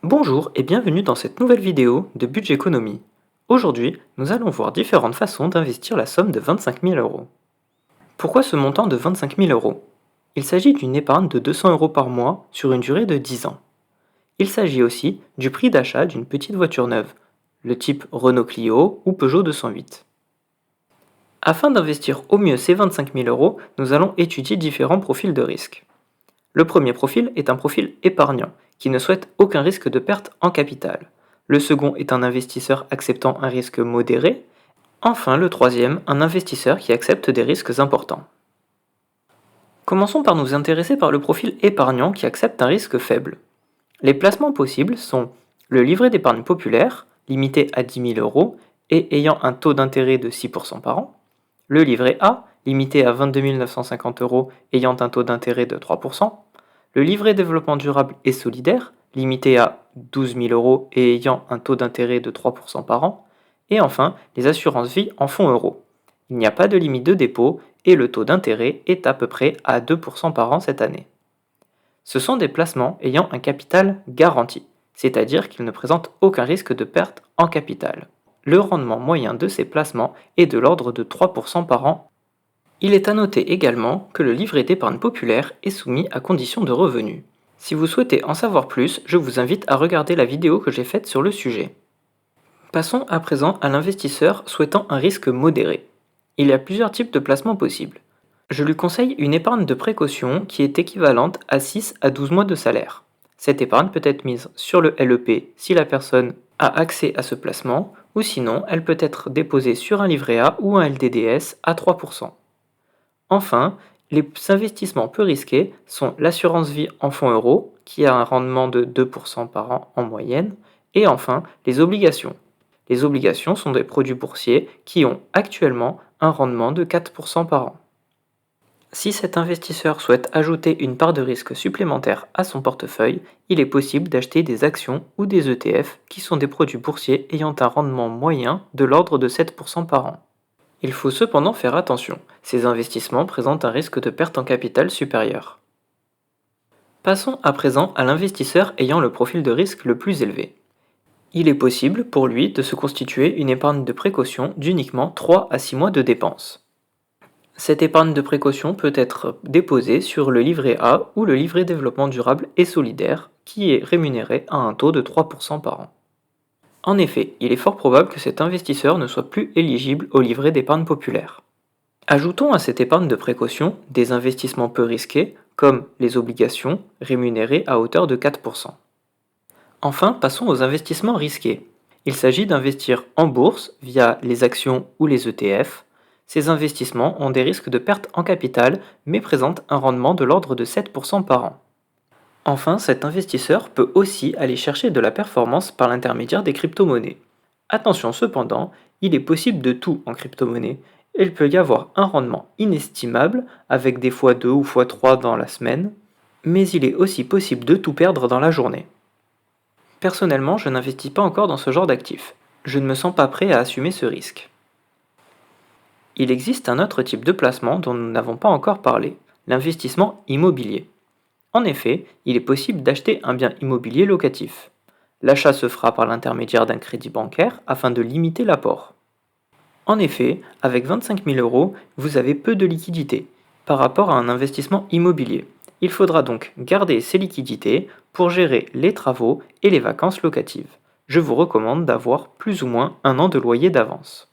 Bonjour et bienvenue dans cette nouvelle vidéo de Budget Économie. Aujourd'hui, nous allons voir différentes façons d'investir la somme de 25 000 euros. Pourquoi ce montant de 25 000 euros? Il s'agit d'une épargne de 200 euros par mois sur une durée de 10 ans. Il s'agit aussi du prix d'achat d'une petite voiture neuve, le type Renault Clio ou Peugeot 208. Afin d'investir au mieux ces 25 000 euros, nous allons étudier différents profils de risque. Le premier profil est un profil épargnant, qui ne souhaite aucun risque de perte en capital. Le second est un investisseur acceptant un risque modéré. Enfin, le troisième, un investisseur qui accepte des risques importants. Commençons par nous intéresser par le profil épargnant qui accepte un risque faible. Les placements possibles sont le livret d'épargne populaire, limité à 10 000 euros et ayant un taux d'intérêt de 6% par an, le livret A, limité à 22 950 euros ayant un taux d'intérêt de 3%, le livret développement durable et solidaire, limité à 12 000 euros et ayant un taux d'intérêt de 3% par an, et enfin les assurances vie en fonds euros. Il n'y a pas de limite de dépôt et le taux d'intérêt est à peu près à 2% par an cette année. Ce sont des placements ayant un capital garanti, c'est-à-dire qu'ils ne présentent aucun risque de perte en capital. Le rendement moyen de ces placements est de l'ordre de 3% par an. Il est à noter également que le livret d'épargne populaire est soumis à conditions de revenus. Si vous souhaitez en savoir plus, je vous invite à regarder la vidéo que j'ai faite sur le sujet. Passons à présent à l'investisseur souhaitant un risque modéré. Il y a plusieurs types de placements possibles. Je lui conseille une épargne de précaution qui est équivalente à 6 à 12 mois de salaire. Cette épargne peut être mise sur le LEP si la personne a accès à ce placement, ou sinon elle peut être déposée sur un livret A ou un LDDS à 3%. Enfin, les investissements peu risqués sont l'assurance vie en fonds euros, qui a un rendement de 2% par an en moyenne, et enfin les obligations. Les obligations sont des produits boursiers qui ont actuellement un rendement de 4% par an. Si cet investisseur souhaite ajouter une part de risque supplémentaire à son portefeuille, il est possible d'acheter des actions ou des ETF qui sont des produits boursiers ayant un rendement moyen de l'ordre de 7% par an. Il faut cependant faire attention, ces investissements présentent un risque de perte en capital supérieur. Passons à présent à l'investisseur ayant le profil de risque le plus élevé. Il est possible pour lui de se constituer une épargne de précaution d'uniquement 3 à 6 mois de dépenses. Cette épargne de précaution peut être déposée sur le livret A ou le livret développement durable et solidaire qui est rémunéré à un taux de 3% par an. En effet, il est fort probable que cet investisseur ne soit plus éligible au livret d'épargne populaire. Ajoutons à cette épargne de précaution des investissements peu risqués comme les obligations rémunérées à hauteur de 4%. Enfin, passons aux investissements risqués. Il s'agit d'investir en bourse via les actions ou les ETF. Ces investissements ont des risques de perte en capital mais présentent un rendement de l'ordre de 7% par an. Enfin, cet investisseur peut aussi aller chercher de la performance par l'intermédiaire des crypto-monnaies. Attention cependant, il est possible de tout en crypto-monnaie. Il peut y avoir un rendement inestimable avec des x2 ou x3 dans la semaine, mais il est aussi possible de tout perdre dans la journée. Personnellement, je n'investis pas encore dans ce genre d'actifs. Je ne me sens pas prêt à assumer ce risque. Il existe un autre type de placement dont nous n'avons pas encore parlé, l'investissement immobilier. En effet, il est possible d'acheter un bien immobilier locatif. L'achat se fera par l'intermédiaire d'un crédit bancaire afin de limiter l'apport. En effet, avec 25 000 euros, vous avez peu de liquidités par rapport à un investissement immobilier. Il faudra donc garder ces liquidités pour gérer les travaux et les vacances locatives. Je vous recommande d'avoir plus ou moins un an de loyer d'avance.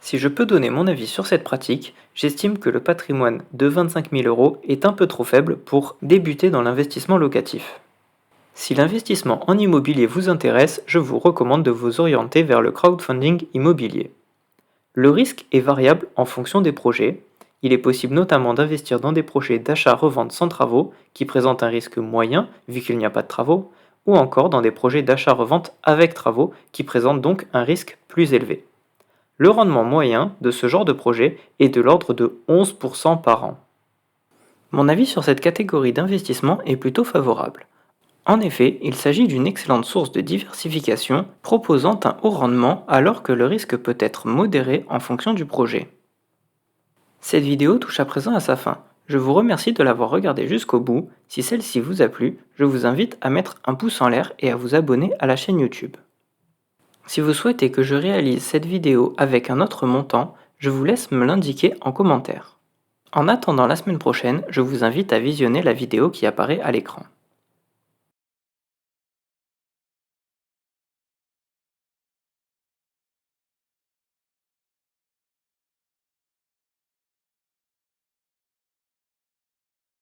Si je peux donner mon avis sur cette pratique, j'estime que le patrimoine de 25 000 euros est un peu trop faible pour débuter dans l'investissement locatif. Si l'investissement en immobilier vous intéresse, je vous recommande de vous orienter vers le crowdfunding immobilier. Le risque est variable en fonction des projets. Il est possible notamment d'investir dans des projets d'achat-revente sans travaux qui présentent un risque moyen vu qu'il n'y a pas de travaux, ou encore dans des projets d'achat-revente avec travaux qui présentent donc un risque plus élevé. Le rendement moyen de ce genre de projet est de l'ordre de 11% par an. Mon avis sur cette catégorie d'investissement est plutôt favorable. En effet, il s'agit d'une excellente source de diversification proposant un haut rendement alors que le risque peut être modéré en fonction du projet. Cette vidéo touche à présent à sa fin. Je vous remercie de l'avoir regardé jusqu'au bout. Si celle-ci vous a plu, je vous invite à mettre un pouce en l'air et à vous abonner à la chaîne YouTube. Si vous souhaitez que je réalise cette vidéo avec un autre montant, je vous laisse me l'indiquer en commentaire. En attendant la semaine prochaine, je vous invite à visionner la vidéo qui apparaît à l'écran.